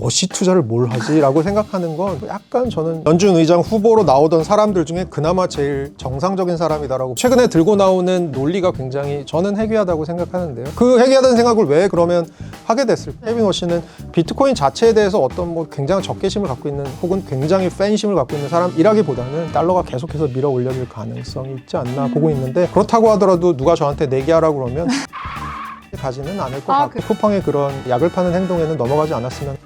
워시 투자를 뭘 하지? 라고 생각하는 건 약간 저는 연준 의장 후보로 나오던 사람들 중에 그나마 제일 정상적인 사람이다라고 최근에 들고 나오는 논리가 굉장히 저는 해괴하다고 생각하는데요. 그 해괴하다는 생각을 왜 그러면 하게 됐을까? 케빈 워시는 비트코인 자체에 대해서 어떤 뭐 굉장히 적개심을 갖고 있는 혹은 굉장히 팬심을 갖고 있는 사람이라기보다는 달러가 계속해서 밀어 올려질 가능성이 있지 않나 보고 있는데, 그렇다고 하더라도 누가 저한테 내기하라고 그러면 가지는 않을 것 같고 쿠팡의 그런 약을 파는 행동에는 넘어가지 않았으면.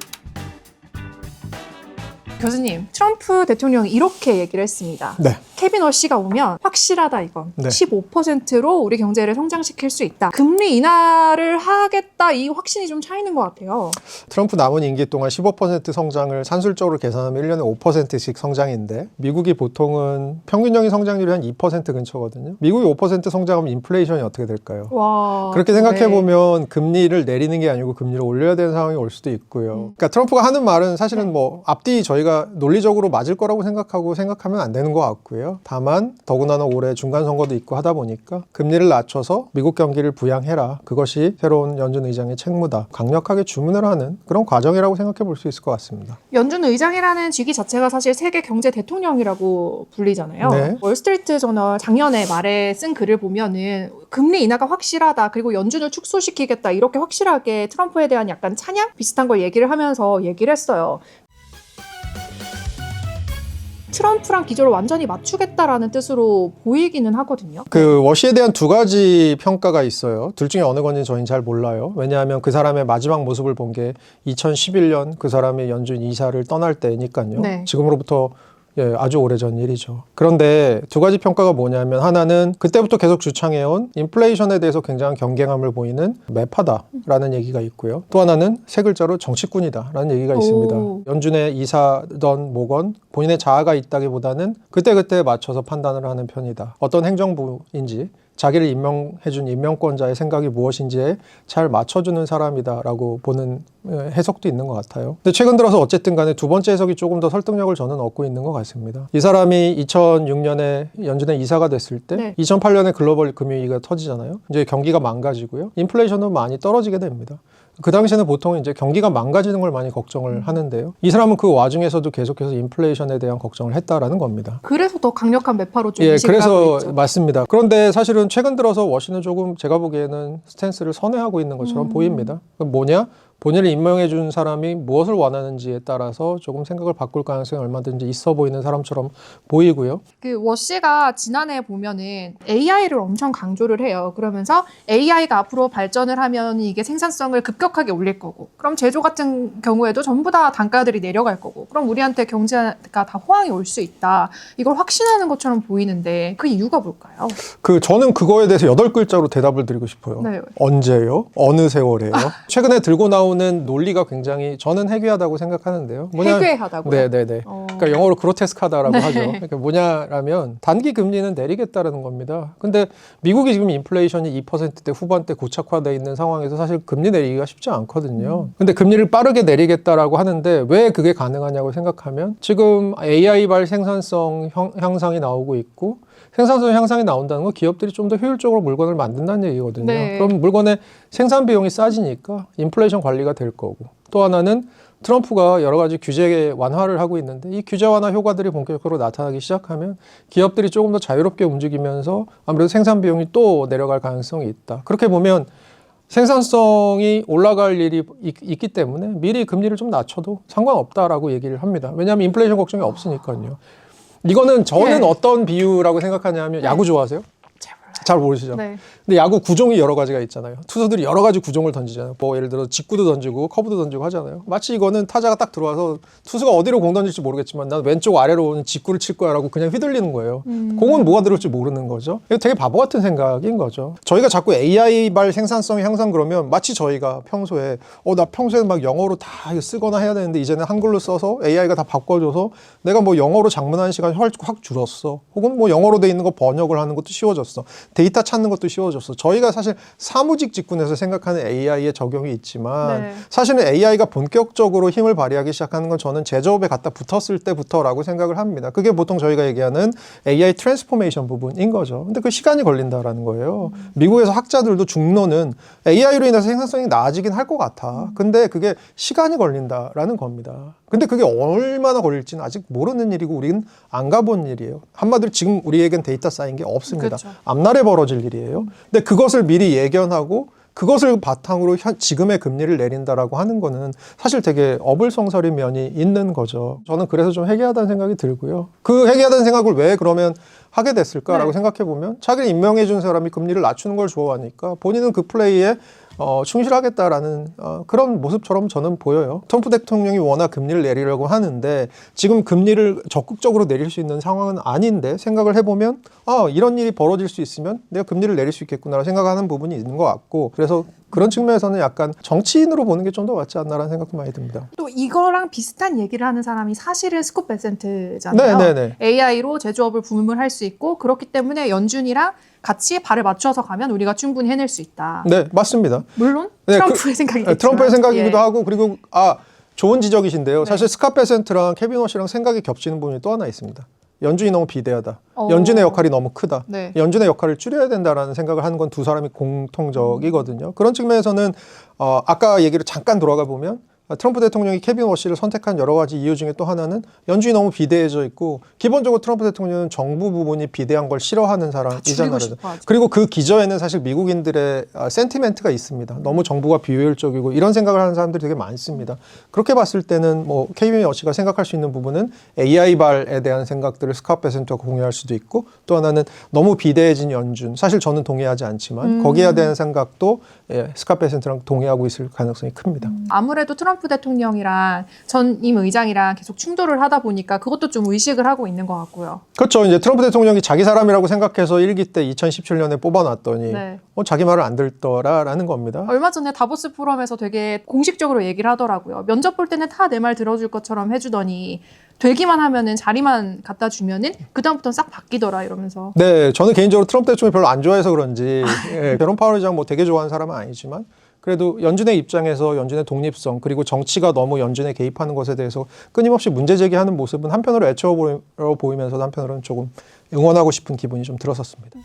교수님, 트럼프 대통령이 이렇게 얘기를 했습니다. 네. 케빈 워시가 오면 확실하다 이건. 네. 15%로 우리 경제를 성장시킬 수 있다. 금리 인하를 하겠다, 이 확신이 좀 차이는 것 같아요. 트럼프 남은 임기 동안 15% 성장을 산술적으로 계산하면 1년에 5%씩 성장인데, 미국이 보통은 평균적인 성장률이 한 2% 근처거든요. 미국이 5% 성장하면 인플레이션이 어떻게 될까요? 와, 그렇게 생각해보면 금리를 내리는 게 아니고 금리를 올려야 되는 상황이 올 수도 있고요. 그러니까 트럼프가 하는 말은 사실은 뭐 앞뒤 저희가 논리적으로 맞을 거라고 생각하면 안 되는 것 같고요. 다만 더구나 올해 중간 선거도 있고 하다 보니까 금리를 낮춰서 미국 경기를 부양해라, 그것이 새로운 연준 의장의 책무다, 강력하게 주문을 하는 그런 과정이라고 생각해 볼 수 있을 것 같습니다. 연준 의장이라는 직위 자체가 사실 세계 경제 대통령이라고 불리잖아요. 네. 월스트리트 저널 작년에 말에 쓴 글을 보면은 금리 인하가 확실하다, 그리고 연준을 축소시키겠다, 이렇게 확실하게 트럼프에 대한 약간 찬양 비슷한 걸 얘기를 하면서 얘기를 했어요. 트럼프랑 기조를 완전히 맞추겠다라는 뜻으로 보이기는 하거든요. 그 워시에 대한 두 가지 평가가 있어요. 둘 중에 어느 건지 저희는 잘 몰라요. 왜냐하면 그 사람의 마지막 모습을 본 게 2011년 그 사람의 연준 이사를 떠날 때니까요. 네. 지금으로부터 아주 오래전 일이죠. 그런데 두 가지 평가가 뭐냐면, 하나는 그때부터 계속 주창해온 인플레이션에 대해서 굉장한 경계감을 보이는 매파다라는 얘기가 있고요. 또 하나는 세 글자로 정치꾼이다라는 얘기가 있습니다. 연준의 이사든 뭐건 본인의 자아가 있다기보다는 그때그때 맞춰서 판단을 하는 편이다. 어떤 행정부인지 자기를 임명해준 임명권자의 생각이 무엇인지에 잘 맞춰주는 사람이다라고 보는 해석도 있는 것 같아요. 근데 최근 들어서 어쨌든 간에 두 번째 해석이 조금 더 설득력을 저는 얻고 있는 것 같습니다. 이 사람이 2006년에 연준의 이사가 됐을 때 2008년에 글로벌 금융위기가 터지잖아요. 이제 경기가 망가지고요. 인플레이션도 많이 떨어지게 됩니다. 그 당시에는 보통 이제 경기가 망가지는 걸 많이 걱정을 하는데요. 이 사람은 그 와중에서도 계속해서 인플레이션에 대한 걱정을 했다라는 겁니다. 그래서 더 강력한 매파로 좀 인식을 하고 그래서 있죠. 맞습니다. 그런데 사실은 최근 들어서 워시는 조금 제가 보기에는 스탠스를 선회하고 있는 것처럼 보입니다. 뭐냐? 본인을 임명해 준 사람이 무엇을 원하는지에 따라서 조금 생각을 바꿀 가능성이 얼마든지 있어 보이는 사람처럼 보이고요. 그 워시가 지난해 보면은 AI를 엄청 강조를 해요. 그러면서 AI가 앞으로 발전을 하면 이게 생산성을 급격하게 올릴 거고, 그럼 제조 같은 경우에도 전부 다 단가들이 내려갈 거고, 그럼 우리한테 경제가 다 호황이 올 수 있다, 이걸 확신하는 것처럼 보이는데 그 이유가 뭘까요? 저는 그거에 대해서 8글자로 대답을 드리고 싶어요. 네. 언제요? 어느 세월에요? 최근에 들고 나오는 논리가 굉장히 저는 해괴하다고 생각하는데요. 해괴하다고요? 네네네. 그러니까 영어로 그로테스크하다라고 하죠. 그러니까 뭐냐라면 단기 금리는 내리겠다라는 겁니다. 근데 미국이 지금 인플레이션이 2%대 후반대 고착화되어 있는 상황에서 사실 금리 내리기가 쉽지 않거든요. 근데 금리를 빠르게 내리겠다라고 하는데 왜 그게 가능하냐고 생각하면, 지금 AI발 생산성 향상이 나오고 있고, 생산성 향상이 나온다는 건 기업들이 좀 더 효율적으로 물건을 만든다는 얘기거든요. 네. 그럼 물건의 생산 비용이 싸지니까 인플레이션 관리가 될 거고, 또 하나는 트럼프가 여러 가지 규제 완화를 하고 있는데 이 규제 완화 효과들이 본격적으로 나타나기 시작하면 기업들이 조금 더 자유롭게 움직이면서 아무래도 생산 비용이 또 내려갈 가능성이 있다. 그렇게 보면 생산성이 올라갈 일이 있기 때문에 미리 금리를 좀 낮춰도 상관없다라고 얘기를 합니다. 왜냐하면 인플레이션 걱정이 없으니까요. 이거는 저는 어떤 비유라고 생각하냐면, 야구 좋아하세요? 잘 모르시죠? 네. 근데 야구 구종이 여러 가지가 있잖아요. 투수들이 여러 가지 구종을 던지잖아요. 뭐 예를 들어 직구도 던지고 커브도 던지고 하잖아요. 마치 이거는 타자가 딱 들어와서 투수가 어디로 공 던질지 모르겠지만 난 왼쪽 아래로 오는 직구를 칠 거야 라고 그냥 휘둘리는 거예요. 공은 뭐가 들어올지 모르는 거죠. 이거 되게 바보 같은 생각인 거죠. 저희가 자꾸 AI발 생산성이 향상 그러면 마치 저희가 평소에 나 평소에 막 영어로 다 쓰거나 해야 되는데 이제는 한글로 써서 AI가 다 바꿔줘서 내가 뭐 영어로 작문하는 시간이 확 줄었어. 혹은 뭐 영어로 돼 있는 거 번역을 하는 것도 쉬워졌어. 데이터 찾는 것도 쉬워졌어. 저희가 사실 사무직 직군에서 생각하는 AI의 적용이 있지만 네. 사실은 AI가 본격적으로 힘을 발휘하기 시작하는 건 저는 제조업에 갖다 붙었을 때부터라고 생각을 합니다. 그게 보통 저희가 얘기하는 AI 트랜스포메이션 부분인 거죠. 근데 그 시간이 걸린다라는 거예요. 미국에서 학자들도 중론은 AI로 인해서 생산성이 나아지긴 할 것 같아. 근데 그게 시간이 걸린다라는 겁니다. 근데 그게 얼마나 걸릴지는 아직 모르는 일이고 우리는 안 가본 일이에요. 한마디로 지금 우리에겐 데이터 쌓인 게 없습니다. 그렇죠. 앞날에 벌어질 일이에요. 근데 그것을 미리 예견하고 그것을 바탕으로 지금의 금리를 내린다라고 하는 거는 사실 되게 어불성설인 면이 있는 거죠. 저는 그래서 좀 회개하다는 생각이 들고요. 그 회개하다는 생각을 왜 그러면 하게 됐을까라고 네. 생각해 보면 자기를 임명해 준 사람이 금리를 낮추는 걸 좋아하니까 본인은 그 플레이에 충실하겠다라는 그런 모습처럼 저는 보여요. 트럼프 대통령이 워낙 금리를 내리려고 하는데 지금 금리를 적극적으로 내릴 수 있는 상황은 아닌데 생각을 해보면 이런 일이 벌어질 수 있으면 내가 금리를 내릴 수 있겠구나 생각하는 부분이 있는 것 같고 그래서 그런 측면에서는 약간 정치인으로 보는 게 좀 더 맞지 않나라는 생각도 많이 듭니다. 또 이거랑 비슷한 얘기를 하는 사람이 사실은 스콧 베센트잖아요. 네네네. AI로 제조업을 붐을 할 수 있고 그렇기 때문에 연준이랑 같이 발을 맞춰서 가면 우리가 충분히 해낼 수 있다. 네, 맞습니다. 물론 네, 트럼프의 생각이겠지만. 트럼프의 생각이기도 예. 하고 그리고 좋은 지적이신데요. 네. 사실 스캇 베센트랑 케빈 워시랑 생각이 겹치는 부분이 또 하나 있습니다. 연준이 너무 비대하다. 연준의 역할이 너무 크다. 네. 연준의 역할을 줄여야 된다라는 생각을 하는 건 두 사람이 공통적이거든요. 그런 측면에서는 아까 얘기를 잠깐 돌아가 보면 트럼프 대통령이 케빈 워시를 선택한 여러 가지 이유 중에 또 하나는 연준이 너무 비대해져 있고 기본적으로 트럼프 대통령은 정부 부분이 비대한 걸 싫어하는 사람이잖아요. 그리고 그 기저에는 사실 미국인들의 센티멘트가 있습니다. 너무 정부가 비효율적이고 이런 생각을 하는 사람들이 되게 많습니다. 그렇게 봤을 때는 케빈 워시가 생각할 수 있는 부분은 AI발에 대한 생각들을 스캇 베센트와 공유할 수도 있고 또 하나는 너무 비대해진 연준. 사실 저는 동의하지 않지만 거기에 대한 생각도 스캇 베센트랑 동의하고 있을 가능성이 큽니다. 아무래도 트럼프 대통령이랑 전임 의장이랑 계속 충돌을 하다 보니까 그것도 좀 의식을 하고 있는 것 같고요. 그렇죠. 이제 트럼프 대통령이 자기 사람이라고 생각해서 일기 때 2017년에 뽑아놨더니 네. 자기 말을 안 듣더라라는 겁니다. 얼마 전에 다보스 포럼에서 되게 공식적으로 얘기를 하더라고요. 면접 볼 때는 다 내 말 들어줄 것처럼 해주더니 되기만 하면은 자리만 갖다 주면은 그다음부터는 싹 바뀌더라 이러면서. 네, 저는 개인적으로 트럼프 대통령이 별로 안 좋아해서 그런지 베런 파월 의장 되게 좋아하는 사람은 아니지만 그래도 연준의 입장에서 연준의 독립성 그리고 정치가 너무 연준에 개입하는 것에 대해서 끊임없이 문제 제기하는 모습은 한편으로 애처워 보이면서도 한편으로는 조금 응원하고 싶은 기분이 좀 들었었습니다.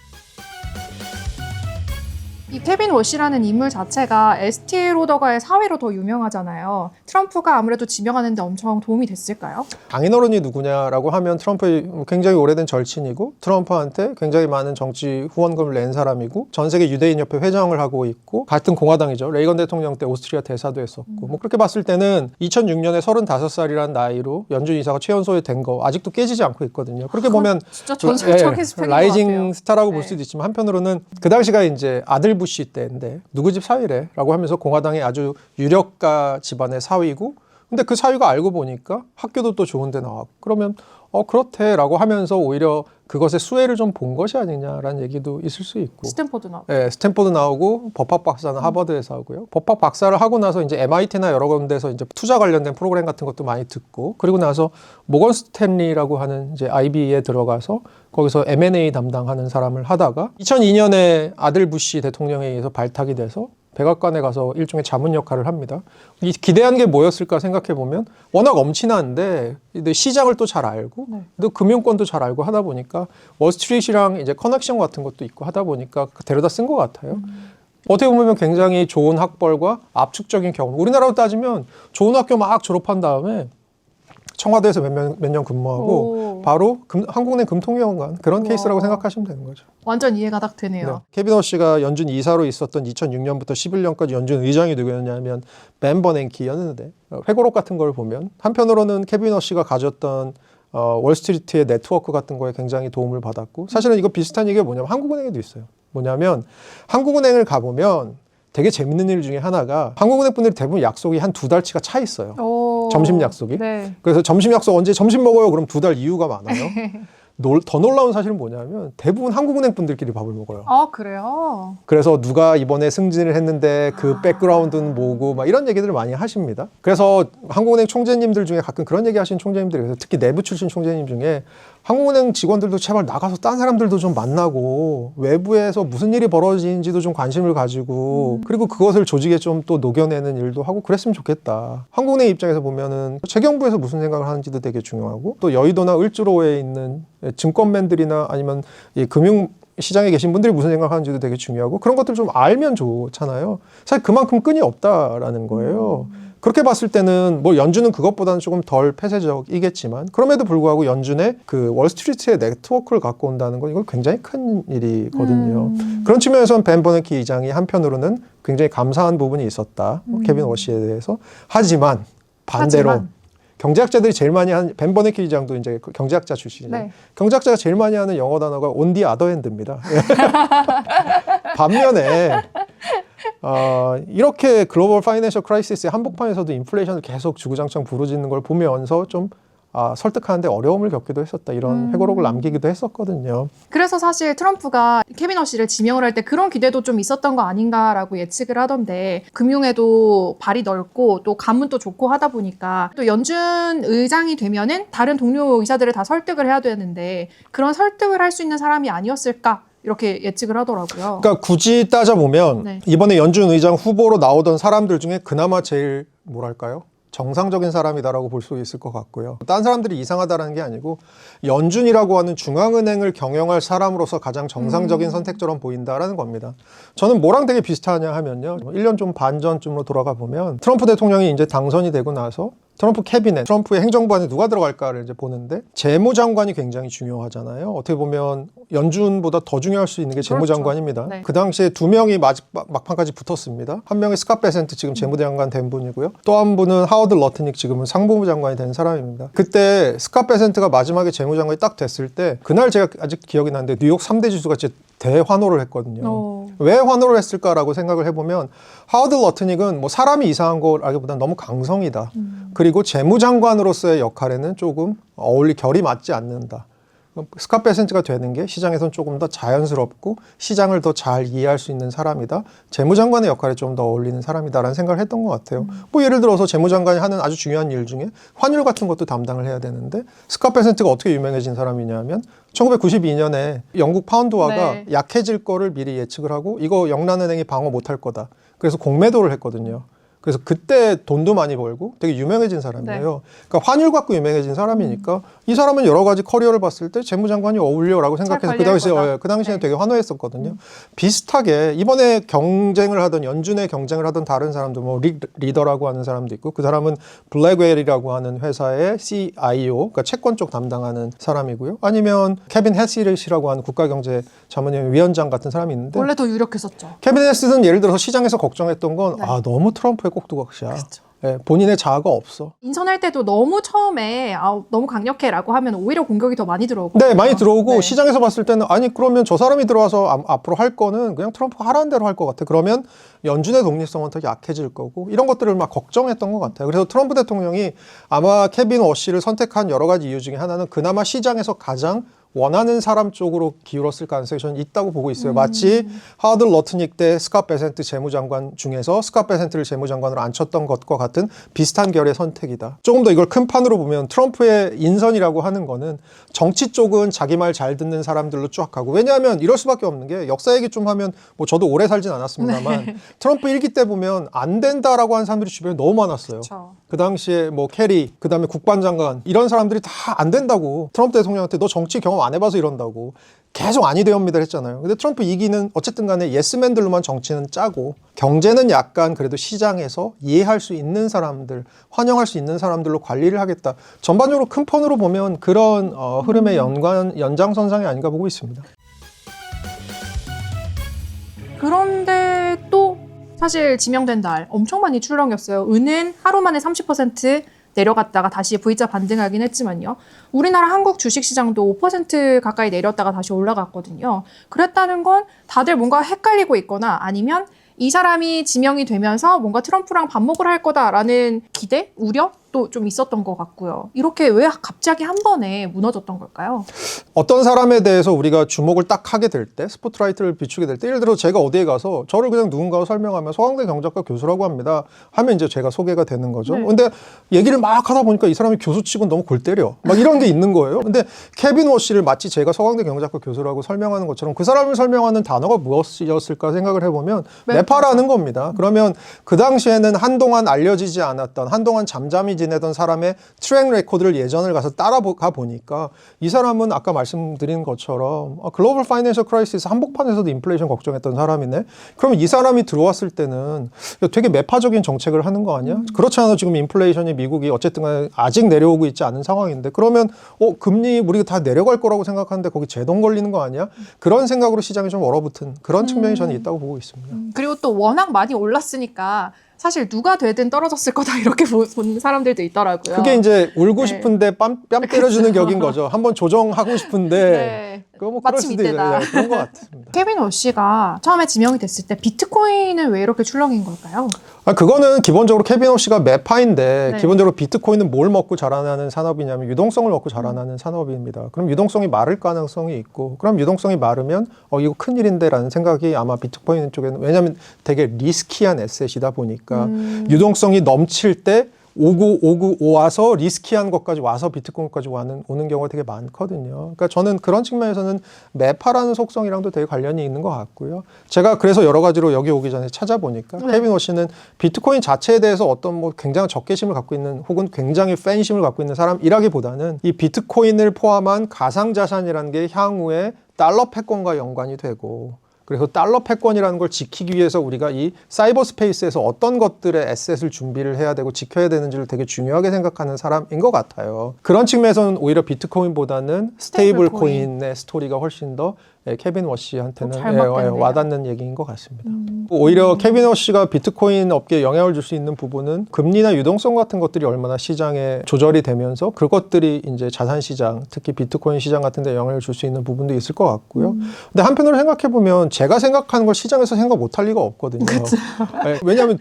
이 케빈 워시라는 인물 자체가 에스티 로더가의 사위로 더 유명하잖아요. 트럼프가 아무래도 지명하는 데 엄청 도움이 됐을까요? 장인어른이 누구냐라고 하면 트럼프의 굉장히 오래된 절친이고 트럼프한테 굉장히 많은 정치 후원금을 낸 사람이고 전 세계 유대인협회 회장을 하고 있고 같은 공화당이죠. 레이건 대통령 때 오스트리아 대사도 했었고 그렇게 봤을 때는 2006년에 35살이라는 나이로 연준 이사가 최연소에 된 거 아직도 깨지지 않고 있거든요. 그렇게 보면 진짜 전설적인 스펙인 것 라이징 같아요. 스타라고 볼 네. 수도 있지만 한편으로는 그 당시가 이제 아들 부시 때인데 누구 집 사위래라고 하면서 공화당의 아주 유력가 집안의 사위고 근데 그 사위가 알고 보니까 학교도 또 좋은 데 나왔고 그러면 그렇대라고 하면서 오히려 그것의 수혜를 좀 본 것이 아니냐라는 얘기도 있을 수 있고 스탠포드 나오고. 네, 스탠포드 나오고 법학 박사는 하버드에서 하고요. 법학 박사를 하고 나서 이제 MIT나 여러 군데서 이제 투자 관련된 프로그램 같은 것도 많이 듣고 그리고 나서 모건 스탠리라고 하는 이제 IB에 들어가서 거기서 M&A 담당하는 사람을 하다가 2002년에 아들 부시 대통령에 의해서 발탁이 돼서 백악관에 가서 일종의 자문 역할을 합니다. 이 기대한 게 뭐였을까 생각해 보면 워낙 엄친한데 시장을 또 잘 알고 또 금융권도 잘 알고 하다 보니까 월스트리트랑 이제 커넥션 같은 것도 있고 하다 보니까 데려다 쓴 것 같아요. 어떻게 보면 굉장히 좋은 학벌과 압축적인 경험. 우리나라로 따지면 좋은 학교 막 졸업한 다음에 청와대에서 몇 년 근무하고 바로 한국은행 금통위원관 그런 케이스라고 생각하시면 되는 거죠. 완전 이해가 딱 되네요. 네. 케빈 워시가 연준 이사로 있었던 2006년부터 11년까지 연준 의장이 누구였냐면 벤 버냉키였는데 회고록 같은 걸 보면 한편으로는 케빈 워시가 가졌던 월스트리트의 네트워크 같은 거에 굉장히 도움을 받았고 사실은 이거 비슷한 얘기가 뭐냐면 한국은행에도 있어요. 뭐냐면 한국은행을 가보면 되게 재밌는 일 중에 하나가 한국은행 분들이 대부분 약속이 한 2달치가 차 있어요. 점심 약속이. 네. 그래서 점심 약속 언제 점심 먹어요? 그럼 2달 이유가 많아요. 더 놀라운 사실은 뭐냐면 대부분 한국은행 분들끼리 밥을 먹어요. 아, 그래요? 그래서 누가 이번에 승진을 했는데 그 백그라운드는 뭐고 막 이런 얘기들을 많이 하십니다. 그래서 한국은행 총재님들 중에 가끔 그런 얘기 하시는 총재님들이 있어요. 특히 내부 출신 총재님 중에 한국은행 직원들도 제발 나가서 딴 사람들도 좀 만나고 외부에서 무슨 일이 벌어지는지도 좀 관심을 가지고 그리고 그것을 조직에 좀 또 녹여내는 일도 하고 그랬으면 좋겠다. 한국은행 입장에서 보면은 재경부에서 무슨 생각을 하는지도 되게 중요하고 또 여의도나 을주로에 있는 증권맨들이나 아니면 이 금융 시장에 계신 분들이 무슨 생각하는지도 되게 중요하고 그런 것들 좀 알면 좋잖아요. 사실 그만큼 끈이 없다라는 거예요. 그렇게 봤을 때는 뭐 연준은 그것보다는 조금 덜 폐쇄적이겠지만 그럼에도 불구하고 연준의 그 월스트리트의 네트워크를 갖고 온다는 건 이건 굉장히 큰 일이거든요. 그런 측면에서는 벤 버네키 의장이 한편으로는 굉장히 감사한 부분이 있었다. 케빈 워시에 대해서. 하지만 반대로 경제학자들이 제일 많이 하는 벤 버네키 의장도 이제 경제학자 출신이죠. 네. 경제학자가 제일 많이 하는 영어 단어가 on the other hand입니다. 반면에 이렇게 글로벌 파이낸셜 크라이시스의 한복판에서도 인플레이션을 계속 주구장창 부르짖는 걸 보면서 좀 설득하는데 어려움을 겪기도 했었다. 이런 회고록을 남기기도 했었거든요. 그래서 사실 트럼프가 케빈 워시를 지명을 할 때 그런 기대도 좀 있었던 거 아닌가라고 예측을 하던데 금융에도 발이 넓고 또 가문도 좋고 하다 보니까 또 연준 의장이 되면은 다른 동료 의사들을 다 설득을 해야 되는데 그런 설득을 할 수 있는 사람이 아니었을까? 이렇게 예측을 하더라고요. 그러니까 굳이 따져보면 네. 이번에 연준 의장 후보로 나오던 사람들 중에 그나마 제일 뭐랄까요? 정상적인 사람이다라고 볼 수 있을 것 같고요. 딴 사람들이 이상하다라는 게 아니고 연준이라고 하는 중앙은행을 경영할 사람으로서 가장 정상적인 선택처럼 보인다라는 겁니다. 저는 뭐랑 되게 비슷하냐 하면요. 1년 좀 반 전쯤으로 돌아가 보면 트럼프 대통령이 이제 당선이 되고 나서 트럼프 캐비넷, 트럼프의 행정부 안에 누가 들어갈까를 이제 보는데 재무장관이 굉장히 중요하잖아요. 어떻게 보면 연준보다 더 중요할 수 있는 게 재무장관입니다. 그렇죠. 네. 그 당시에 두 명이 막판까지 붙었습니다. 한 명이 스캇 베센트 지금 재무장관 된 분이고요. 또 한 분은 하워드 러트닉 지금은 상무부 장관이 된 사람입니다. 그때 스캇 베센트가 마지막에 재무장관이 딱 됐을 때 그날 제가 아직 기억이 나는데 뉴욕 3대 지수가 진짜 대환호를 했거든요. 왜 환호를 했을까라고 생각을 해보면 하워드 러트닉은 뭐 사람이 이상한 거라기보다는 너무 강성이다. 그리고 재무장관으로서의 역할에는 조금 결이 맞지 않는다. 스캇 베센트가 되는 게 시장에선 조금 더 자연스럽고 시장을 더 잘 이해할 수 있는 사람이다. 재무장관의 역할에 좀 더 어울리는 사람이다라는 생각을 했던 것 같아요. 뭐 예를 들어서 재무장관이 하는 아주 중요한 일 중에 환율 같은 것도 담당을 해야 되는데 스캇 베센트가 어떻게 유명해진 사람이냐면 1992년에 영국 파운드화가 네. 약해질 거를 미리 예측을 하고 이거 영란은행이 방어 못할 거다. 그래서 공매도를 했거든요. 그래서 그때 돈도 많이 벌고 되게 유명해진 사람이에요. 그러니까 환율 갖고 유명해진 사람이니까 이 사람은 여러 가지 커리어를 봤을 때 재무장관이 어울려라고 생각해서 그 당시에 되게 환호했었거든요. 비슷하게 이번에 경쟁을 하던 연준의 경쟁을 하던 다른 사람도 뭐 리더라고 하는 사람도 있고 그 사람은 블랙웰이라고 하는 회사의 CIO, 그러니까 채권 쪽 담당하는 사람이고요. 아니면 케빈 해시라고 하는 국가경제자문위원회 위원장 같은 사람이 있는데 원래 더 유력했었죠. 케빈 해시는 예를 들어서 시장에서 걱정했던 건 너무 트럼프의 꼭두각시야. 그렇죠. 예, 본인의 자아가 없어. 인선할 때도 너무 처음에 너무 강력해라고 하면 오히려 공격이 더 많이 들어오고. 네, 많이 들어오고 시장에서 봤을 때는 아니 그러면 저 사람이 들어와서 앞으로 할 거는 그냥 트럼프가 하라는 대로 할 것 같아. 그러면 연준의 독립성은 더 약해질 거고 이런 것들을 막 걱정했던 것 같아요. 그래서 트럼프 대통령이 아마 케빈 워시를 선택한 여러 가지 이유 중에 하나는 그나마 시장에서 가장 원하는 사람 쪽으로 기울었을 가능성이 저는 있다고 보고 있어요. 마치 하워드 러트닉 때 스캇 베센트 재무장관 중에서 스캇 베센트를 재무장관으로 앉혔던 것과 같은 비슷한 결의 선택이다. 조금 더 이걸 큰 판으로 보면 트럼프의 인선이라고 하는 거는 정치 쪽은 자기 말 잘 듣는 사람들로 쫙 가고 왜냐하면 이럴 수밖에 없는 게 역사 얘기 좀 하면 뭐 저도 오래 살진 않았습니다만 트럼프 1기 때 보면 안 된다라고 하는 사람들이 주변에 너무 많았어요. 그쵸. 그 당시에 뭐 캐리, 그 다음에 국방장관 이런 사람들이 다 안 된다고 트럼프 대통령한테 너 정치 경험 안 해봐서 이런다고 계속 아니 되옵니다 했잖아요. 근데 트럼프 2기는 어쨌든 간에 예스맨들로만 정치는 짜고 경제는 약간 그래도 시장에서 이해할 수 있는 사람들, 환영할 수 있는 사람들로 관리를 하겠다. 전반적으로 큰 폰으로 보면 그런 흐름의 연장선상이 아닌가 보고 있습니다. 그런데 또 사실 지명된 날 엄청 많이 출렁였어요. 은은 하루 만에 30% 내려갔다가 다시 V자 반등하긴 했지만요. 우리나라 한국 주식시장도 5% 가까이 내렸다가 다시 올라갔거든요. 그랬다는 건 다들 뭔가 헷갈리고 있거나 아니면 이 사람이 지명이 되면서 뭔가 트럼프랑 반목을 할 거다라는 기대, 우려 것도 좀 있었던 것 같고요. 이렇게 왜 갑자기 한 번에 무너졌던 걸까요? 어떤 사람에 대해서 우리가 주목을 딱 하게 될 때, 스포트라이트를 비추게 될 때, 예를 들어 제가 어디에 가서 저를 그냥 누군가가 설명하면 서강대 경작과 교수라고 합니다 하면 이제 제가 소개가 되는 거죠. 네. 근데 얘기를 막 하다 보니까 이 사람이 교수치고는 너무 골 때려 막 이런 게 있는 거예요. 근데 케빈 워시를 마치 제가 서강대 경작과 교수라고 설명하는 것처럼 그 사람을 설명하는 단어가 무엇이었을까 생각을 해보면 매파라는 겁니다. 그러면 그 당시에는 한동안 알려지지 않았던, 한동안 잠잠히 지내던 사람의 트랙 레코드를 예전을 가서 따라가 보니까 이 사람은 아까 말씀드린 것처럼 글로벌 파이낸셜 크라이시스 한복판에서도 인플레이션 걱정했던 사람이네. 그러면 이 사람이 들어왔을 때는 되게 매파적인 정책을 하는 거 아니야? 그렇지 않아도 지금 인플레이션이 미국이 어쨌든 간에 아직 내려오고 있지 않은 상황인데 그러면 금리 우리가 다 내려갈 거라고 생각하는데 거기 제동 걸리는 거 아니야? 그런 생각으로 시장이 좀 얼어붙은 그런 측면이 저는 있다고 보고 있습니다. 그리고 또 워낙 많이 올랐으니까 사실 누가 되든 떨어졌을 거다 이렇게 본 사람들도 있더라고요. 그게 이제 울고 네. 싶은데 뺨 때려주는 격인 거죠. 한번 조정하고 싶은데 네. 그거 뭐 그럴 마침 수도 이때다. 있어요. 그런 것 같습니다. 케빈 워시가 처음에 지명이 됐을 때 비트코인은 왜 이렇게 출렁인 걸까요? 그거는 기본적으로 케빈 워시가 매파인데 네. 기본적으로 비트코인은 뭘 먹고 자라나는 산업이냐면 유동성을 먹고 자라나는 산업입니다. 그럼 유동성이 마를 가능성이 있고 그럼 유동성이 마르면 이거 큰일인데 라는 생각이 아마 비트코인 쪽에는 왜냐하면 되게 리스키한 에셋이다 보니까 유동성이 넘칠 때 오고 와서 리스키한 것까지 와서 비트코인까지 오는 경우가 되게 많거든요. 그러니까 저는 그런 측면에서는 매파라는 속성이랑도 되게 관련이 있는 것 같고요. 제가 그래서 여러 가지로 여기 오기 전에 찾아보니까 네. 케빈 워시는 비트코인 자체에 대해서 어떤 뭐 굉장히 적개심을 갖고 있는 혹은 굉장히 팬심을 갖고 있는 사람이라기보다는 이 비트코인을 포함한 가상자산이라는 게 향후에 달러 패권과 연관이 되고 그래서 달러 패권이라는 걸 지키기 위해서 우리가 이 사이버 스페이스에서 어떤 것들의 에셋을 준비를 해야 되고 지켜야 되는지를 되게 중요하게 생각하는 사람인 것 같아요. 그런 측면에서는 오히려 비트코인보다는 스테이블 코인의 스토리가 훨씬 더 케빈 워시한테는 잘 맞겠네요. 와닿는 얘기인 것 같습니다. 오히려 케빈 워시가 비트코인 업계에 영향을 줄 수 있는 부분은 금리나 유동성 같은 것들이 얼마나 시장에 조절이 되면서 그것들이 이제 자산 시장, 특히 비트코인 시장 같은 데 영향을 줄 수 있는 부분도 있을 것 같고요. 근데 한편으로 생각해 보면 제가 생각하는 걸 시장에서 생각 못 할 리가 없거든요. 네, 왜냐하면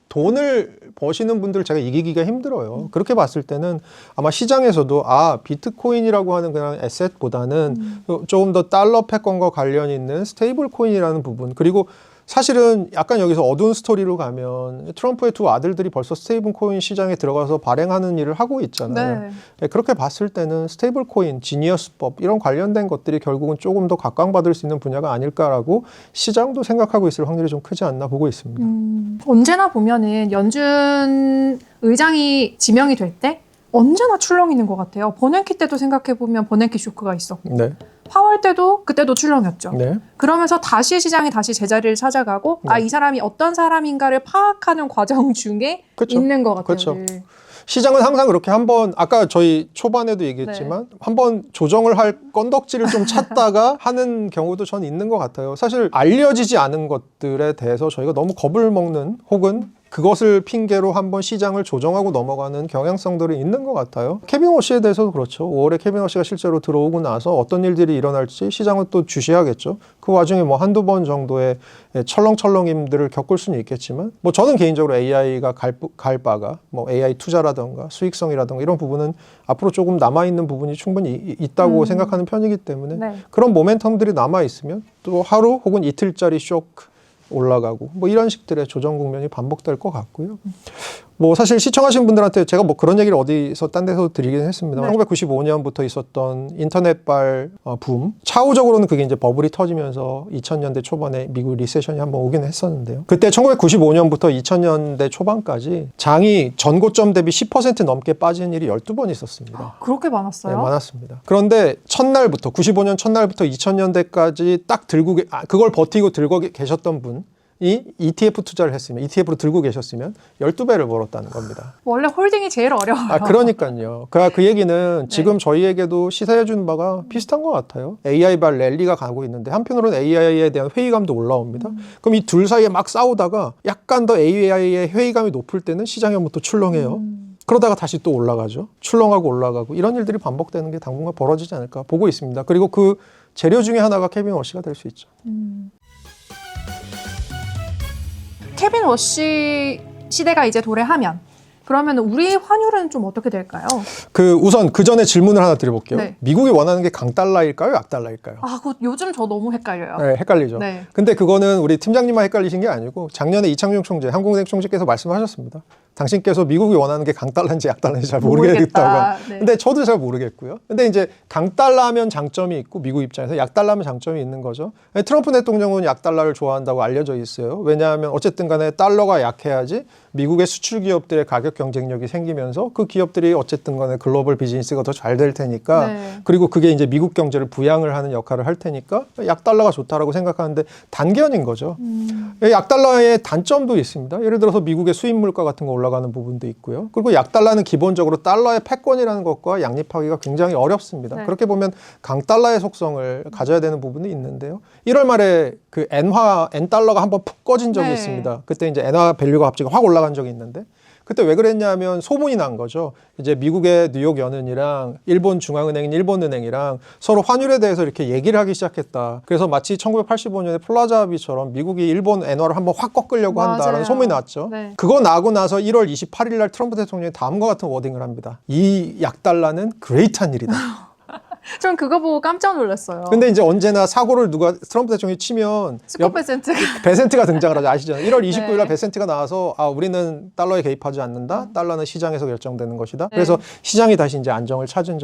돈을 버시는 분들을 제가 이기기가 힘들어요. 그렇게 봤을 때는 아마 시장에서도 비트코인이라고 하는 그냥 에셋보다는 조금 더 달러 패권과 관련 있는 스테이블 코인이라는 부분 그리고 사실은 약간 여기서 어두운 스토리로 가면 트럼프의 두 아들들이 벌써 스테이블 코인 시장에 들어가서 발행하는 일을 하고 있잖아요. 네. 그렇게 봤을 때는 스테이블 코인, 지니어스법 이런 관련된 것들이 결국은 조금 더 각광받을 수 있는 분야가 아닐까라고 시장도 생각하고 있을 확률이 좀 크지 않나 보고 있습니다. 언제나 보면은 연준 의장이 지명이 될 때 언제나 출렁이는 것 같아요. 버냉키 때도 생각해보면 버냉키 쇼크가 있었고 네. 파월 때도 그때도 출렁였죠. 네. 그러면서 다시 시장이 다시 제자리를 찾아가고 네. 이 사람이 어떤 사람인가를 파악하는 과정 중에 그쵸. 있는 것 같아요. 그쵸. 늘. 시장은 항상 그렇게 한번 아까 저희 초반에도 얘기했지만 한번 조정을 할 건덕지를 좀 찾다가 하는 경우도 저는 있는 것 같아요. 사실 알려지지 않은 것들에 대해서 저희가 너무 겁을 먹는 혹은 그것을 핑계로 한번 시장을 조정하고 넘어가는 경향성들이 있는 것 같아요. 케빈 워시에 대해서도 그렇죠. 5월에 케빈 워시가 실제로 들어오고 나서 어떤 일들이 일어날지 시장은 또 주시하겠죠. 그 와중에 뭐 한두 번 정도의 철렁철렁임들을 겪을 수는 있겠지만 뭐 저는 개인적으로 AI가 갈 바가 뭐 AI 투자라든가 수익성이라든가 이런 부분은 앞으로 조금 남아있는 부분이 충분히 있다고 생각하는 편이기 때문에 네. 그런 모멘텀들이 남아있으면 또 하루 혹은 이틀짜리 쇼크 올라가고 뭐 이런 식들의 조정 국면이 반복될 것 같고요. 뭐 사실 시청하신 분들한테 제가 뭐 그런 얘기를 어디서 딴 데서 드리긴 했습니다. 네. 1995년부터 있었던 인터넷발 붐 차후적으로는 그게 이제 버블이 터지면서 2000년대 초반에 미국 리세션이 한번 오긴 했었는데요. 그때 1995년부터 2000년대 초반까지 장이 전고점 대비 10% 넘게 빠진 일이 12번 있었습니다. 그렇게 많았어요? 네, 많았습니다. 그런데 첫날부터 95년 첫날부터 2000년대까지 딱 그걸 버티고 들고 계셨던 분이 ETF 투자를 했으면 ETF로 들고 계셨으면 12배를 벌었다는 겁니다. 원래 홀딩이 제일 어려워요. 그러니까요. 그 얘기는 지금 저희에게도 시사해 주는 바가 비슷한 것 같아요. AI발 랠리가 가고 있는데 한편으로는 AI에 대한 회의감도 올라옵니다. 그럼 이 둘 사이에 막 싸우다가 약간 더 AI의 회의감이 높을 때는 시장이 한번 또 출렁해요. 그러다가 다시 또 올라가죠. 출렁하고 올라가고 이런 일들이 반복되는 게 당분간 벌어지지 않을까 보고 있습니다. 그리고 그 재료 중에 하나가 케빈 워시가 될 수 있죠. 케빈 워시 시대가 이제 도래하면 그러면 우리 환율은 좀 어떻게 될까요? 우선 그 전에 질문을 하나 드려볼게요. 네. 미국이 원하는 게 강달러일까요? 약달러일까요? 아, 요즘 저 너무 헷갈려요. 네, 헷갈리죠. 네. 근데 그거는 우리 팀장님만 헷갈리신 게 아니고 작년에 이창용 총재, 한국은행 총재께서 말씀하셨습니다. 당신께서 미국이 원하는 게 강달러인지 약달러인지 잘 모르겠다고. 네. 근데 저도 잘 모르겠고요. 근데 이제 강달러면 장점이 있고 미국 입장에서 약달러면 장점이 있는 거죠. 트럼프 대통령은 약달러를 좋아한다고 알려져 있어요. 왜냐하면 어쨌든 간에 달러가 약해야지 미국의 수출 기업들의 가격 경쟁력이 생기면서 그 기업들이 어쨌든 간에 글로벌 비즈니스가 더 잘 될 테니까 네. 그리고 그게 이제 미국 경제를 부양을 하는 역할을 할 테니까 약달러가 좋다라고 생각하는데 단견인 거죠. 약달러의 단점도 있습니다. 예를 들어서 미국의 수입 물가 같은 거 올라가는 부분도 있고요. 그리고 약달러는 기본적으로 달러의 패권이라는 것과 양립하기가 굉장히 어렵습니다. 네. 그렇게 보면 강달러의 속성을 가져야 되는 부분이 있는데요. 1월 말에 그 엔달러가 한번 푹 꺼진 적이 네. 있습니다. 그때 이제 엔화 밸류가 갑자기 확 올라간 적이 있는데 그때 왜 그랬냐면 소문이 난 거죠. 이제 미국의 뉴욕 연은이랑 일본 중앙은행인 일본은행이랑 서로 환율에 대해서 이렇게 얘기를 하기 시작했다. 그래서 마치 1985년에 플라자 합의처럼 미국이 일본 엔화를 한번 확 꺾으려고 한다라는 맞아요. 소문이 났죠. 네. 그거 나고 나서 1월 28일 날 트럼프 대통령이 다음과 같은 워딩을 합니다. 이 약달러는 그레이트한 일이다. 전 그거 보고 깜짝 놀랐어요. 근데 이제 언제나 사고를 누가 트럼프 대통령이 치면 스코 베센트. 베센트가 등장을 하죠. 아시잖아요. 1월 29일 날 네. 베센트가 나와서 우리는 달러에 개입하지 않는다. 달러는 시장에서 결정되는 것이다. 네. 그래서 시장이 다시 이제 안정을 찾은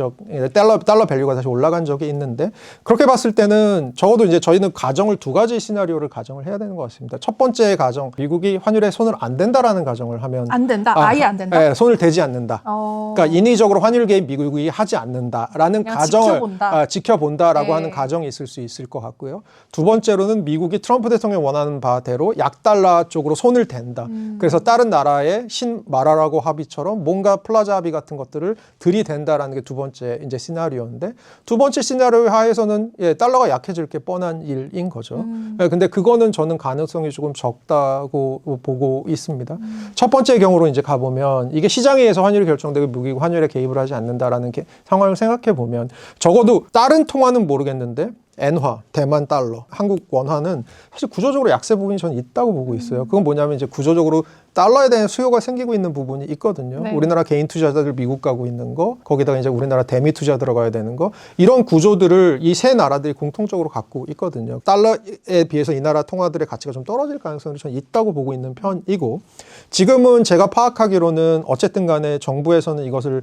달러 밸류가 다시 올라간 적이 있는데 그렇게 봤을 때는 적어도 이제 저희는 가정을 두 가지 시나리오를 가정을 해야 되는 것 같습니다. 첫 번째 가정, 미국이 환율에 손을 안 댄다라는 가정을 하면 안 된다. 아예 안 된다. 네, 손을 대지 않는다. 그러니까 인위적으로 환율 개입 미국이 하지 않는다라는 그냥 가정을 지켜본다. 지켜본다라고 네. 하는 가정이 있을 수 있을 것 같고요. 두 번째로는 미국이 트럼프 대통령 원하는 바대로 약달러 쪽으로 손을 댄다. 그래서 다른 나라의 신마라라고 합의처럼 뭔가 플라자 합의 같은 것들을 들이댄다라는 게 두 번째 이제 시나리오인데 두 번째 시나리오 하에서는 달러가 약해질 게 뻔한 일인 거죠. 근데 그거는 저는 가능성이 조금 적다고 보고 있습니다. 첫 번째 경우로 이제 가보면 이게 시장에 의해서 환율이 결정되고 미국이 환율에 개입을 하지 않는다라는 상황을 생각해 보면 적어도 다른 통화는 모르겠는데 엔화, 대만 달러, 한국 원화는 사실 구조적으로 약세 부분이 저는 있다고 보고 있어요. 그건 뭐냐면 이제 구조적으로 달러에 대한 수요가 생기고 있는 부분이 있거든요. 네. 우리나라 개인 투자자들 미국 가고 있는 거, 거기다가 이제 우리나라 대미 투자 들어가야 되는 거, 이런 구조들을 이 세 나라들이 공통적으로 갖고 있거든요. 달러에 비해서 이 나라 통화들의 가치가 좀 떨어질 가능성이 저는 있다고 보고 있는 편이고, 지금은 제가 파악하기로는 어쨌든 간에 정부에서는 이것을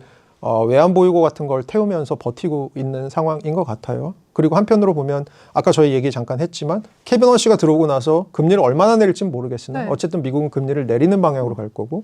외환보유고 같은 걸 태우면서 버티고 있는 상황인 것 같아요. 그리고 한편으로 보면 아까 저희 얘기 잠깐 했지만 케빈 워시가 들어오고 나서 금리를 얼마나 내릴지는 모르겠으나 네. 어쨌든 미국은 금리를 내리는 방향으로 갈 거고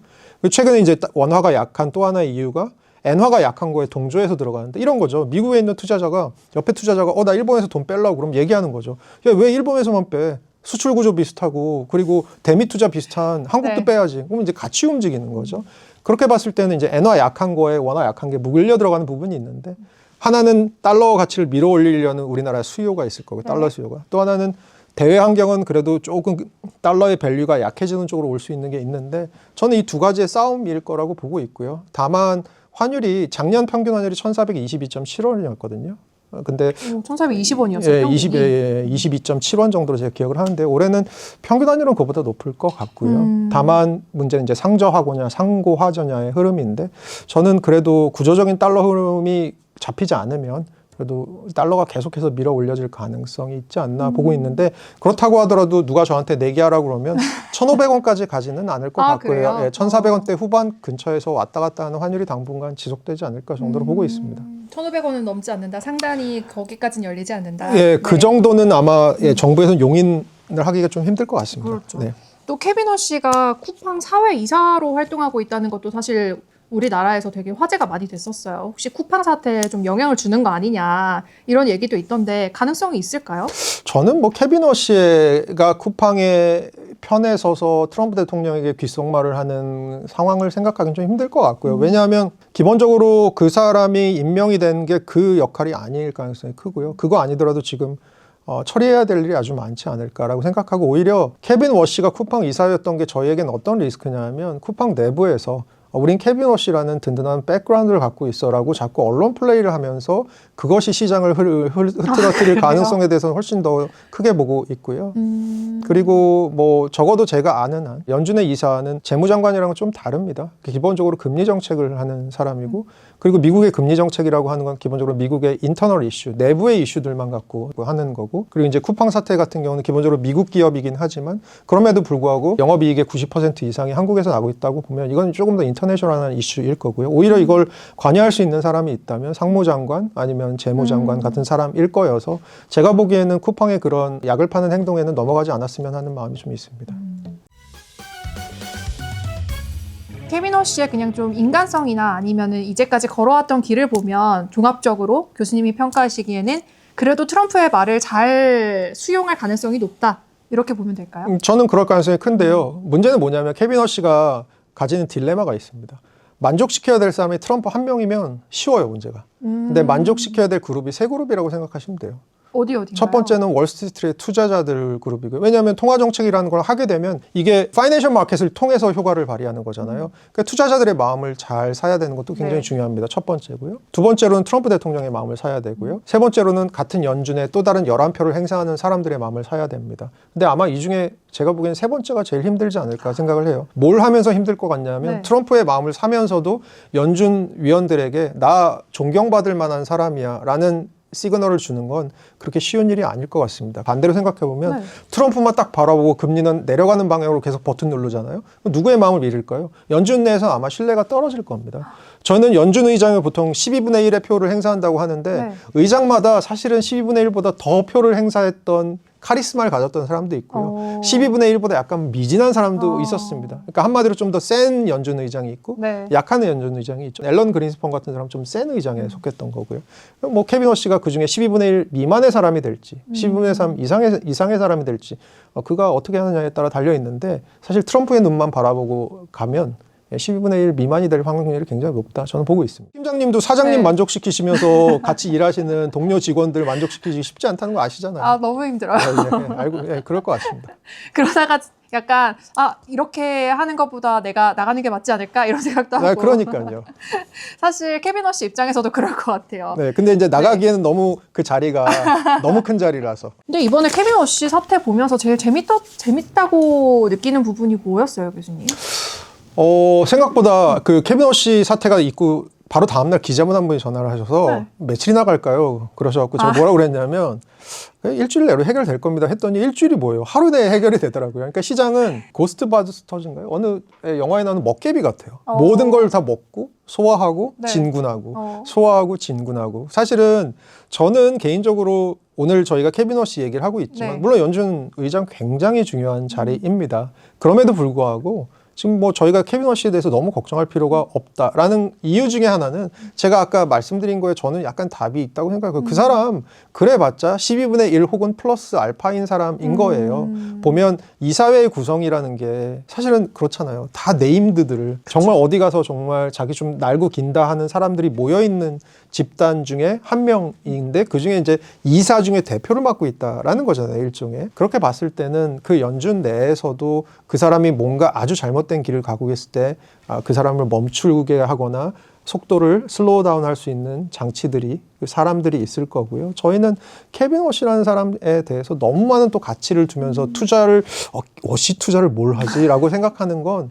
최근에 이제 원화가 약한 또 하나의 이유가 엔화가 약한 거에 동조해서 들어가는데 이런 거죠. 미국에 있는 투자자가 옆에 투자자가 나 일본에서 돈 빼려고 그럼 얘기하는 거죠. 야, 왜 일본에서만 빼? 수출 구조 비슷하고 그리고 대미 투자 비슷한 한국도 네. 빼야지. 그럼 이제 같이 움직이는 거죠. 그렇게 봤을 때는 이제 엔화 약한 거에 원화 약한 게 묶여 들어가는 부분이 있는데 하나는 달러 가치를 밀어 올리려는 우리나라의 수요가 있을 거고 달러 수요가 또 하나는 대외 환경은 그래도 조금 달러의 밸류가 약해지는 쪽으로 올 수 있는 게 있는데 저는 이 두 가지의 싸움일 거라고 보고 있고요. 다만 환율이 작년 평균 환율이 1422.7원이었거든요. 근데 1420원이었어요. 22.7원 정도로 제가 기억을 하는데 올해는 평균 환율은 그보다 높을 것 같고요. 다만 문제는 이제 상저하고냐 상고하저냐의 흐름인데 저는 그래도 구조적인 달러 흐름이 잡히지 않으면 그래도 달러가 계속해서 밀어 올려질 가능성이 있지 않나 보고 있는데 그렇다고 하더라도 누가 저한테 내기하라고 그러면 1,500원까지 가지는 않을 것 같고요. 그래요? 예, 1,400원대 후반 근처에서 왔다 갔다 하는 환율이 당분간 지속되지 않을까 정도로 보고 있습니다. 1,500원은 넘지 않는다. 상단이 거기까지는 열리지 않는다. 예, 네. 그 정도는 아마 정부에서는 용인을 하기가 좀 힘들 것 같습니다. 그렇죠. 네. 또 케빈 워시가 쿠팡 사회 이사로 활동하고 있다는 것도 사실 우리나라에서 되게 화제가 많이 됐었어요. 혹시 쿠팡 사태에 좀 영향을 주는 거 아니냐 이런 얘기도 있던데 가능성이 있을까요? 저는 뭐 케빈 워시가 쿠팡의 편에 서서 트럼프 대통령에게 귓속말을 하는 상황을 생각하기는 좀 힘들 것 같고요. 왜냐하면 기본적으로 그 사람이 임명이 된 게 그 역할이 아닐 가능성이 크고요. 그거 아니더라도 지금 처리해야 될 일이 아주 많지 않을까라고 생각하고 오히려 케빈 워시가 쿠팡 이사였던 게 저희에겐 어떤 리스크냐 하면 쿠팡 내부에서 우린 케빈 워시라는 든든한 백그라운드를 갖고 있어라고 자꾸 언론 플레이를 하면서 그것이 시장을 흐트러뜨릴 가능성에 대해서는 훨씬 더 크게 보고 있고요. 그리고 뭐 적어도 제가 아는 한 연준의 이사는 재무장관이랑은 좀 다릅니다. 기본적으로 금리 정책을 하는 사람이고 그리고 미국의 금리 정책이라고 하는 건 기본적으로 미국의 인터널 이슈, 내부의 이슈들만 갖고 하는 거고 그리고 이제 쿠팡 사태 같은 경우는 기본적으로 미국 기업이긴 하지만 그럼에도 불구하고 영업이익의 90% 이상이 한국에서 나고 있다고 보면 이건 조금 더 인터내셔널한 이슈일 거고요. 오히려 이걸 관여할 수 있는 사람이 있다면 상무장관 아니면 재무장관 같은 사람일 거여서 제가 보기에는 쿠팡의 그런 약을 파는 행동에는 넘어가지 않았으면 하는 마음이 좀 있습니다. 케빈 워시의 그냥 좀 인간성이나 아니면은 이제까지 걸어왔던 길을 보면 종합적으로 교수님이 평가하시기에는 그래도 트럼프의 말을 잘 수용할 가능성이 높다. 이렇게 보면 될까요? 저는 그럴 가능성이 큰데요. 문제는 뭐냐면 케빈 워시가 가지는 딜레마가 있습니다. 만족시켜야 될 사람이 트럼프 한 명이면 쉬워요, 문제가. 근데 만족시켜야 될 그룹이 세 그룹이라고 생각하시면 돼요. 어디인가요? 첫 번째는 월스트리트의 투자자들 그룹이고요. 왜냐하면 통화정책이라는 걸 하게 되면 이게 파이낸셜 마켓을 통해서 효과를 발휘하는 거잖아요. 그러니까 투자자들의 마음을 잘 사야 되는 것도 굉장히 중요합니다. 첫 번째고요. 두 번째로는 트럼프 대통령의 마음을 사야 되고요. 세 번째로는 같은 연준에 또 다른 11표를 행사하는 사람들의 마음을 사야 됩니다. 근데 아마 이 중에 제가 보기엔 세 번째가 제일 힘들지 않을까 생각을 해요. 뭘 하면서 힘들 것 같냐면 트럼프의 마음을 사면서도 연준 위원들에게 나 존경받을 만한 사람이야 라는 시그널을 주는 건 그렇게 쉬운 일이 아닐 것 같습니다. 반대로 생각해보면 트럼프만 딱 바라보고 금리는 내려가는 방향으로 계속 버튼 누르잖아요. 누구의 마음을 믿을까요? 연준 내에서 아마 신뢰가 떨어질 겁니다. 저는 연준 의장이 보통 12분의 1의 표를 행사한다고 하는데 의장마다 사실은 12분의 1보다 더 표를 행사했던 카리스마를 가졌던 사람도 있고요. 12분의 1보다 약간 미진한 사람도 있었습니다. 그러니까 한마디로 좀 더 센 연준 의장이 있고 약한 연준 의장이 있죠. 앨런 그린스펀 같은 사람 좀 센 의장에 속했던 거고요. 뭐 케빈 워시가 그중에 12분의 1 미만의 사람이 될지 12분의 3 이상의 사람이 될지 그가 어떻게 하느냐에 따라 달려 있는데 사실 트럼프의 눈만 바라보고 가면 12분의 1 미만이 될 확률이 굉장히 높다. 저는 보고 있습니다. 팀장님도 사장님 만족시키시면서 같이 일하시는 동료 직원들 만족시키기 쉽지 않다는 거 아시잖아요. 아, 너무 힘들어요. 알고, 그럴 것 같습니다. 그러다가 약간 이렇게 하는 것보다 내가 나가는 게 맞지 않을까 이런 생각도 하고. 그러니까요. 사실 케빈 워시 입장에서도 그럴 것 같아요. 네, 근데 이제 나가기에는 너무 그 자리가 너무 큰 자리라서. 근데 이번에 케빈 워시 사태 보면서 제일 재밌다고 느끼는 부분이 뭐였어요, 교수님? 생각보다 그 케빈 워시 사태가 있고 바로 다음날 기자분 한 분이 전화를 하셔서 며칠이나 갈까요? 그러셔갖고 제가 뭐라고 그랬냐면 일주일 내로 해결될 겁니다 했더니 일주일이 뭐예요? 하루 내에 해결이 되더라고요. 그러니까 시장은 고스트바스터즈인가요? 어느 영화에 나오는 먹개비 같아요. 모든 걸 다 먹고 소화하고 진군하고 소화하고 진군하고 사실은 저는 개인적으로 오늘 저희가 케빈 워시 얘기를 하고 있지만 물론 연준 의장 굉장히 중요한 자리입니다. 그럼에도 불구하고 지금 뭐 저희가 케빈 워시에 대해서 너무 걱정할 필요가 없다라는 이유 중에 하나는 제가 아까 말씀드린 거에 저는 약간 답이 있다고 생각해요. 그 사람 그래봤자 12분의 1 혹은 플러스 알파인 사람인 거예요. 보면 이사회의 구성이라는 게 사실은 그렇잖아요. 다 네임드들을 정말 어디 가서 정말 자기 좀 날고 긴다 하는 사람들이 모여있는 집단 중에 한 명인데 그중에 이제 이사 중에 대표를 맡고 있다라는 거잖아요. 일종의. 그렇게 봤을 때는 그 연준 내에서도 그 사람이 뭔가 아주 잘못된 길을 가고 있을 때 그 사람을 멈추게 하거나 속도를 슬로우 다운 할 수 있는 장치들이 사람들이 있을 거고요. 저희는 케빈 워시라는 사람에 대해서 너무 많은 또 가치를 두면서 투자를 워시 투자를 뭘 하지? 라고 생각하는 건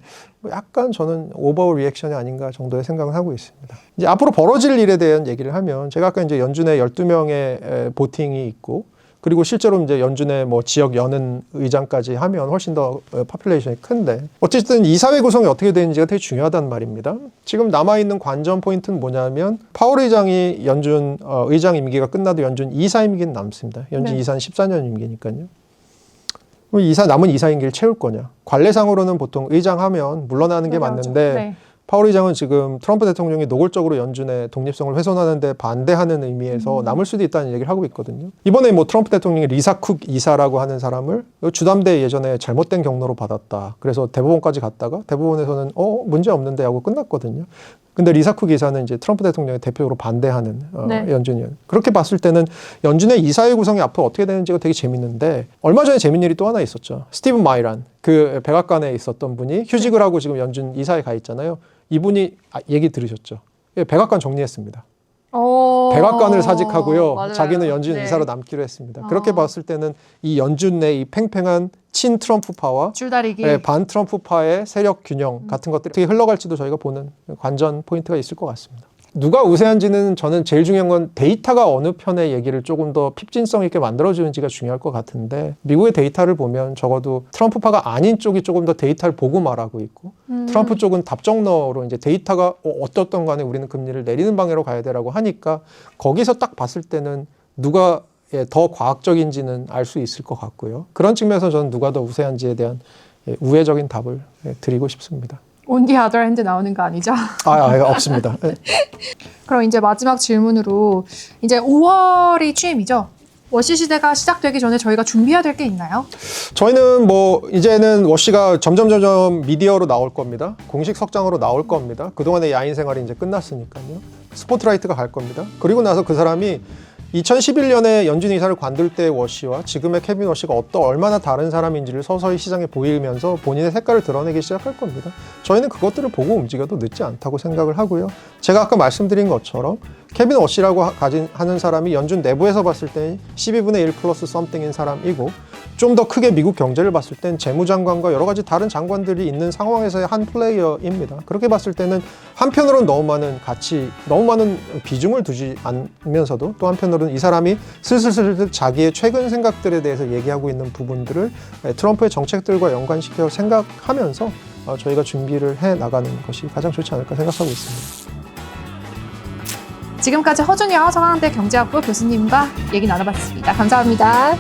약간 저는 오버 리액션이 아닌가 정도의 생각을 하고 있습니다. 이제 앞으로 벌어질 일에 대한 얘기를 하면 제가 아까 이제 연준에 12명의 보팅이 있고 그리고 실제로 이제 연준의 뭐 지역 연은 의장까지 하면 훨씬 더 파퓰레이션이 큰데 어쨌든 이사회 구성이 어떻게 되는지가 되게 중요하단 말입니다. 지금 남아있는 관전 포인트는 뭐냐면 파월 의장이 연준 의장 임기가 끝나도 연준 이사 임기는 남습니다. 연준 이사는 14년 임기니까요. 그럼 남은 이사 임기를 채울 거냐. 관례상으로는 보통 의장하면 물러나는 게 맞는데 파월 의장은 지금 트럼프 대통령이 노골적으로 연준의 독립성을 훼손하는 데 반대하는 의미에서 남을 수도 있다는 얘기를 하고 있거든요. 이번에 뭐 트럼프 대통령이 리사 쿡 이사라고 하는 사람을 주담대 예전에 잘못된 경로로 받았다. 그래서 대법원까지 갔다가 대법원에서는 문제 없는데 하고 끝났거든요. 근데 리사 쿡 이사는 이제 트럼프 대통령의 대표로 반대하는 연준이에요. 그렇게 봤을 때는 연준의 이사회 구성이 앞으로 어떻게 되는지가 되게 재밌는데 얼마 전에 재밌는 일이 또 하나 있었죠. 스티븐 마이란 그 백악관에 있었던 분이 휴직을 하고 지금 연준 이사에 가 있잖아요. 이분이 얘기 들으셨죠? 예, 백악관 정리했습니다. 어... 백악관을 사직하고요. 맞아요. 자기는 연준 네. 이사로 남기로 했습니다. 그렇게 봤을 때는 이 연준 내 이 팽팽한 친 트럼프파와 줄다리기. 반 트럼프파의 세력 균형 같은 것들이 어떻게 흘러갈지도 저희가 보는 관전 포인트가 있을 것 같습니다. 누가 우세한지는 저는 제일 중요한 건 데이터가 어느 편의 얘기를 조금 더 핍진성 있게 만들어주는지가 중요할 것 같은데 미국의 데이터를 보면 적어도 트럼프파가 아닌 쪽이 조금 더 데이터를 보고 말하고 있고 트럼프 쪽은 답정너로 이제 데이터가 어떻든 간에 우리는 금리를 내리는 방향으로 가야 되라고 하니까 거기서 딱 봤을 때는 누가 더 과학적인지는 알 수 있을 것 같고요. 그런 측면에서 저는 누가 더 우세한지에 대한 우회적인 답을 드리고 싶습니다. On the other hand 나오는 거 아니죠? 없습니다. 그럼 이제 마지막 질문으로 이제 5월이 취임이죠? 워시 시대가 시작되기 전에 저희가 준비해야 될 게 있나요? 저희는 뭐 이제는 워시가 점점 미디어로 나올 겁니다. 공식 석장으로 나올 겁니다. 그동안의 야인 생활이 이제 끝났으니까요. 스포트라이트가 갈 겁니다. 그리고 나서 그 사람이 2011년에 연준 이사를 관둘 때의 워시와 지금의 케빈 워시가 얼마나 다른 사람인지를 서서히 시장에 보이면서 본인의 색깔을 드러내기 시작할 겁니다. 저희는 그것들을 보고 움직여도 늦지 않다고 생각을 하고요. 제가 아까 말씀드린 것처럼 케빈 워시라고 하는 사람이 연준 내부에서 봤을 때 12분의 1 플러스 썸띵인 사람이고 좀 더 크게 미국 경제를 봤을 땐 재무장관과 여러 가지 다른 장관들이 있는 상황에서의 한 플레이어입니다. 그렇게 봤을 때는 한편으로는 너무 많은 비중을 두지 않으면서도 또 한편으로는 이 사람이 슬슬 자기의 최근 생각들에 대해서 얘기하고 있는 부분들을 트럼프의 정책들과 연관시켜 생각하면서 저희가 준비를 해 나가는 것이 가장 좋지 않을까 생각하고 있습니다. 지금까지 허준여 서강대 경제학부 교수님과 얘기 나눠봤습니다. 감사합니다.